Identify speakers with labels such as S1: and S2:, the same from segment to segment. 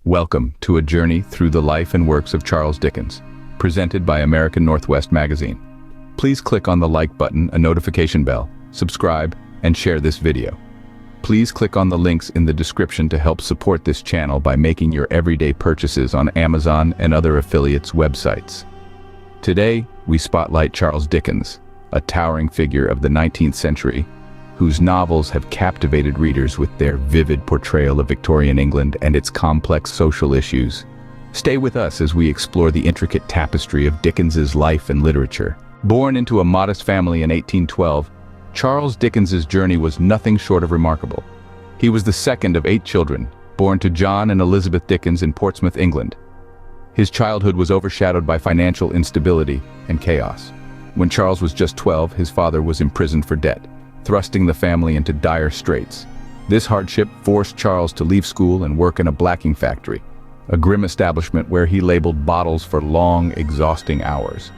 S1: Welcome to a journey through the life and works of Charles Dickens, presented by American Northwest Magazine. Please click on the like button, a notification bell, subscribe, and share this video. Please click on the links in the description to help support this channel by making your everyday purchases on Amazon and other affiliates' websites. Today, we spotlight Charles Dickens, a towering figure of the 19th century, whose novels have captivated readers with their vivid portrayal of Victorian England and its complex social issues. Stay with us as we explore the intricate tapestry of Dickens's life and literature. Born into a modest family in 1812, Charles Dickens's journey was nothing short of remarkable. He was the second of 8 children, born to John and Elizabeth Dickens in Portsmouth, England. His childhood was overshadowed by financial instability and chaos. When Charles was just 12, his father was imprisoned for debt, thrusting the family into dire straits. This hardship forced Charles to leave school and work in a blacking factory, a grim establishment where he labeled bottles for long, exhausting hours.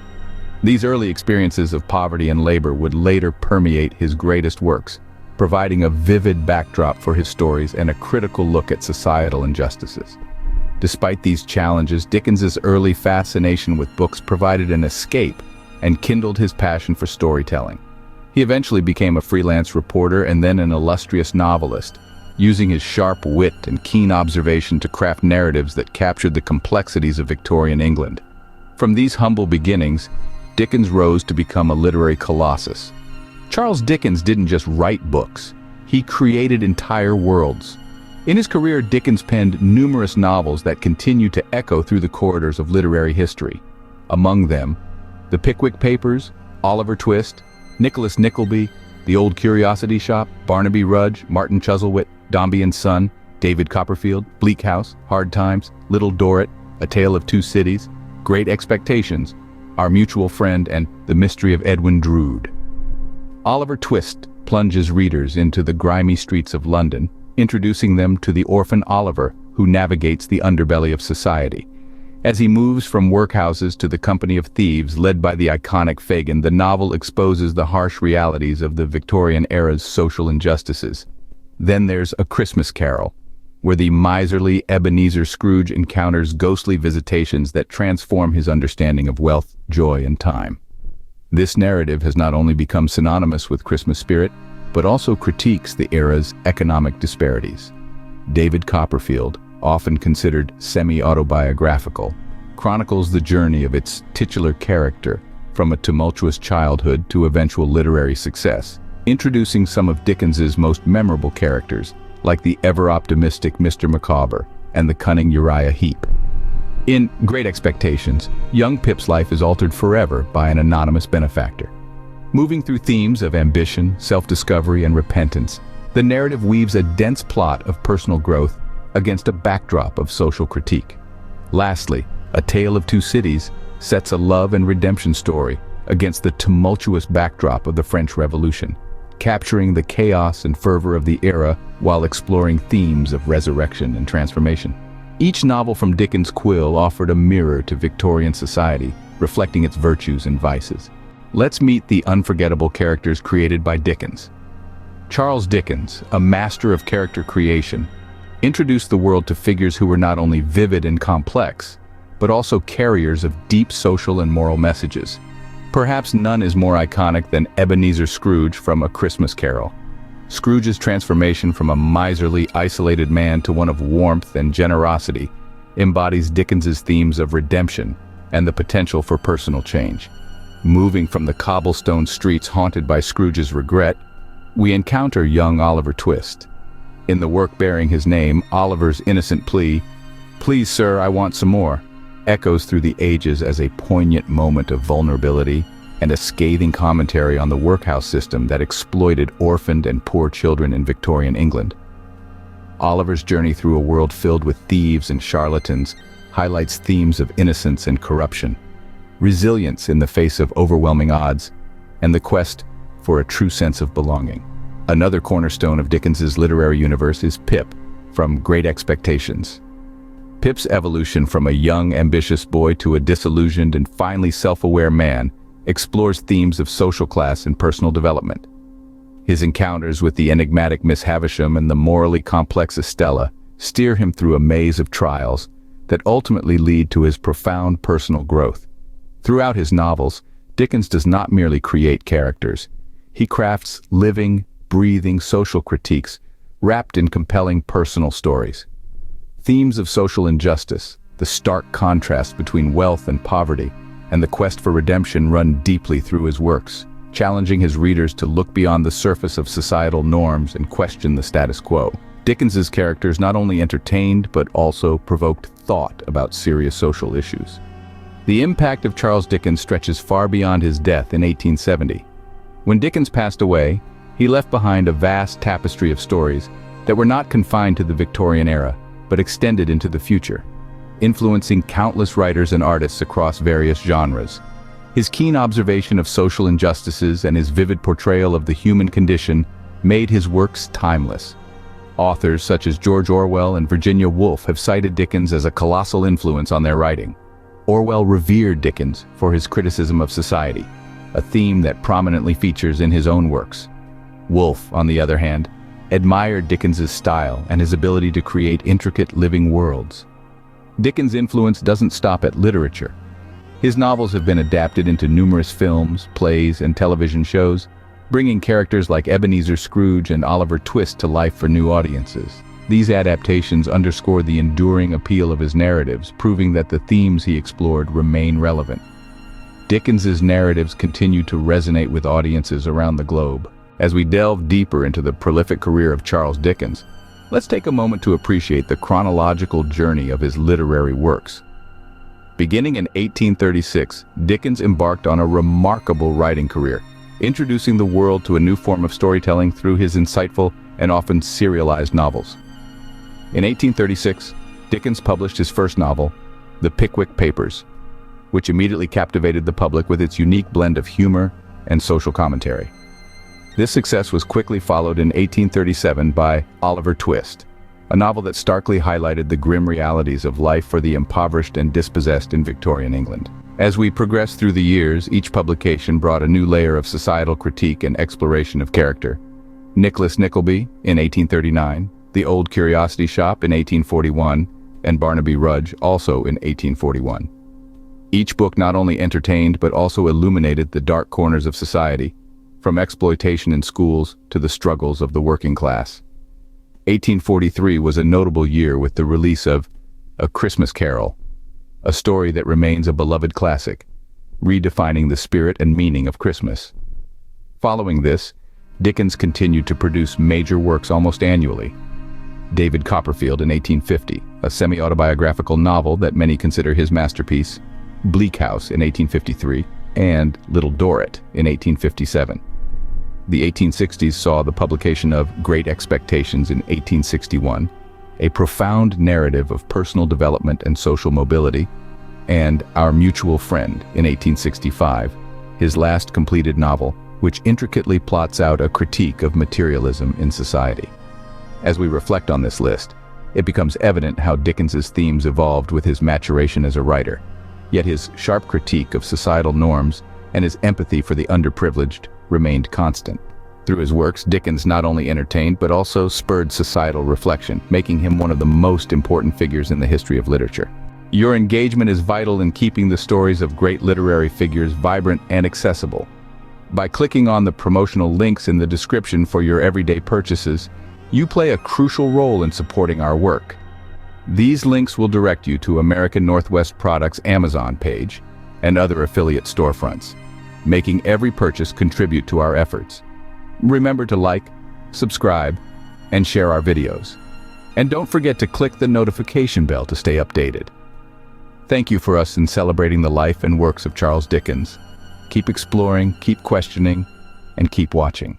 S1: These early experiences of poverty and labor would later permeate his greatest works, providing a vivid backdrop for his stories and a critical look at societal injustices. Despite these challenges, Dickens's early fascination with books provided an escape and kindled his passion for storytelling. He eventually became a freelance reporter and then an illustrious novelist, using his sharp wit and keen observation to craft narratives that captured the complexities of Victorian England. From these humble beginnings, Dickens rose to become a literary colossus. Charles Dickens didn't just write books, he created entire worlds. In his career, Dickens penned numerous novels that continue to echo through the corridors of literary history. Among them, The Pickwick Papers, Oliver Twist, Nicholas Nickleby, The Old Curiosity Shop, Barnaby Rudge, Martin Chuzzlewit, Dombey and Son, David Copperfield, Bleak House, Hard Times, Little Dorrit, A Tale of Two Cities, Great Expectations, Our Mutual Friend, and The Mystery of Edwin Drood. Oliver Twist plunges readers into the grimy streets of London, introducing them to the orphan Oliver, who navigates the underbelly of society. As he moves from workhouses to the company of thieves led by the iconic Fagin, the novel exposes the harsh realities of the Victorian era's social injustices. Then there's A Christmas Carol, where the miserly Ebenezer Scrooge encounters ghostly visitations that transform his understanding of wealth, joy, and time. This narrative has not only become synonymous with Christmas spirit, but also critiques the era's economic disparities. David Copperfield, often considered semi-autobiographical, chronicles the journey of its titular character from a tumultuous childhood to eventual literary success, introducing some of Dickens's most memorable characters, like the ever-optimistic Mr. Micawber and the cunning Uriah Heep. In Great Expectations, young Pip's life is altered forever by an anonymous benefactor. Moving through themes of ambition, self-discovery, and repentance, the narrative weaves a dense plot of personal growth against a backdrop of social critique. Lastly, A Tale of Two Cities sets a love and redemption story against the tumultuous backdrop of the French Revolution, capturing the chaos and fervor of the era while exploring themes of resurrection and transformation. Each novel from Dickens' quill offered a mirror to Victorian society, reflecting its virtues and vices. Let's meet the unforgettable characters created by Dickens. Charles Dickens, a master of character creation, introduced the world to figures who were not only vivid and complex, but also carriers of deep social and moral messages. Perhaps none is more iconic than Ebenezer Scrooge from A Christmas Carol. Scrooge's transformation from a miserly, isolated man to one of warmth and generosity embodies Dickens's themes of redemption and the potential for personal change. Moving from the cobblestone streets haunted by Scrooge's regret, we encounter young Oliver Twist. In the work bearing his name, Oliver's innocent plea, "Please, sir, I want some more," echoes through the ages as a poignant moment of vulnerability and a scathing commentary on the workhouse system that exploited orphaned and poor children in Victorian England. Oliver's journey through a world filled with thieves and charlatans highlights themes of innocence and corruption, resilience in the face of overwhelming odds, and the quest for a true sense of belonging. Another cornerstone of Dickens's literary universe is Pip from Great Expectations. Pip's evolution from a young, ambitious boy to a disillusioned and finally self-aware man explores themes of social class and personal development. His encounters with the enigmatic Miss Havisham and the morally complex Estella steer him through a maze of trials that ultimately lead to his profound personal growth. Throughout his novels, Dickens does not merely create characters. He crafts living, breathing social critiques wrapped in compelling personal stories. Themes of social injustice, the stark contrast between wealth and poverty, and the quest for redemption run deeply through his works, challenging his readers to look beyond the surface of societal norms and question the status quo. Dickens's characters not only entertained but also provoked thought about serious social issues. The impact of Charles Dickens stretches far beyond his death in 1870. When Dickens passed away, he left behind a vast tapestry of stories that were not confined to the Victorian era, but extended into the future, influencing countless writers and artists across various genres. His keen observation of social injustices and his vivid portrayal of the human condition made his works timeless. Authors such as George Orwell and Virginia Woolf have cited Dickens as a colossal influence on their writing. Orwell revered Dickens for his criticism of society, a theme that prominently features in his own works. Woolf, on the other hand, admired Dickens's style and his ability to create intricate living worlds. Dickens' influence doesn't stop at literature. His novels have been adapted into numerous films, plays, and television shows, bringing characters like Ebenezer Scrooge and Oliver Twist to life for new audiences. These adaptations underscore the enduring appeal of his narratives, proving that the themes he explored remain relevant. Dickens's narratives continue to resonate with audiences around the globe. As we delve deeper into the prolific career of Charles Dickens, let's take a moment to appreciate the chronological journey of his literary works. Beginning in 1836, Dickens embarked on a remarkable writing career, introducing the world to a new form of storytelling through his insightful and often serialized novels. In 1836, Dickens published his first novel, The Pickwick Papers, which immediately captivated the public with its unique blend of humor and social commentary. This success was quickly followed in 1837 by Oliver Twist, a novel that starkly highlighted the grim realities of life for the impoverished and dispossessed in Victorian England. As we progressed through the years, each publication brought a new layer of societal critique and exploration of character. Nicholas Nickleby in 1839, The Old Curiosity Shop in 1841, and Barnaby Rudge also in 1841. Each book not only entertained but also illuminated the dark corners of society, from exploitation in schools to the struggles of the working class. 1843 was a notable year with the release of A Christmas Carol, a story that remains a beloved classic, redefining the spirit and meaning of Christmas. Following this, Dickens continued to produce major works almost annually. David Copperfield in 1850, a semi-autobiographical novel that many consider his masterpiece, Bleak House in 1853, and Little Dorrit in 1857. The 1860s saw the publication of Great Expectations in 1861, a profound narrative of personal development and social mobility, and Our Mutual Friend in 1865, his last completed novel, which intricately plots out a critique of materialism in society. As we reflect on this list, it becomes evident how Dickens's themes evolved with his maturation as a writer, yet his sharp critique of societal norms and his empathy for the underprivileged remained constant. Through his works, Dickens not only entertained but also spurred societal reflection, making him one of the most important figures in the history of literature. Your engagement is vital in keeping the stories of great literary figures vibrant and accessible. By clicking on the promotional links in the description for your everyday purchases, you play a crucial role in supporting our work. These links will direct you to American Northwest Products' Amazon page and other affiliate storefronts, making every purchase contribute to our efforts. Remember to like, subscribe, and share our videos. And don't forget to click the notification bell to stay updated. Thank you for us in celebrating the life and works of Charles Dickens. Keep exploring, keep questioning, and keep watching.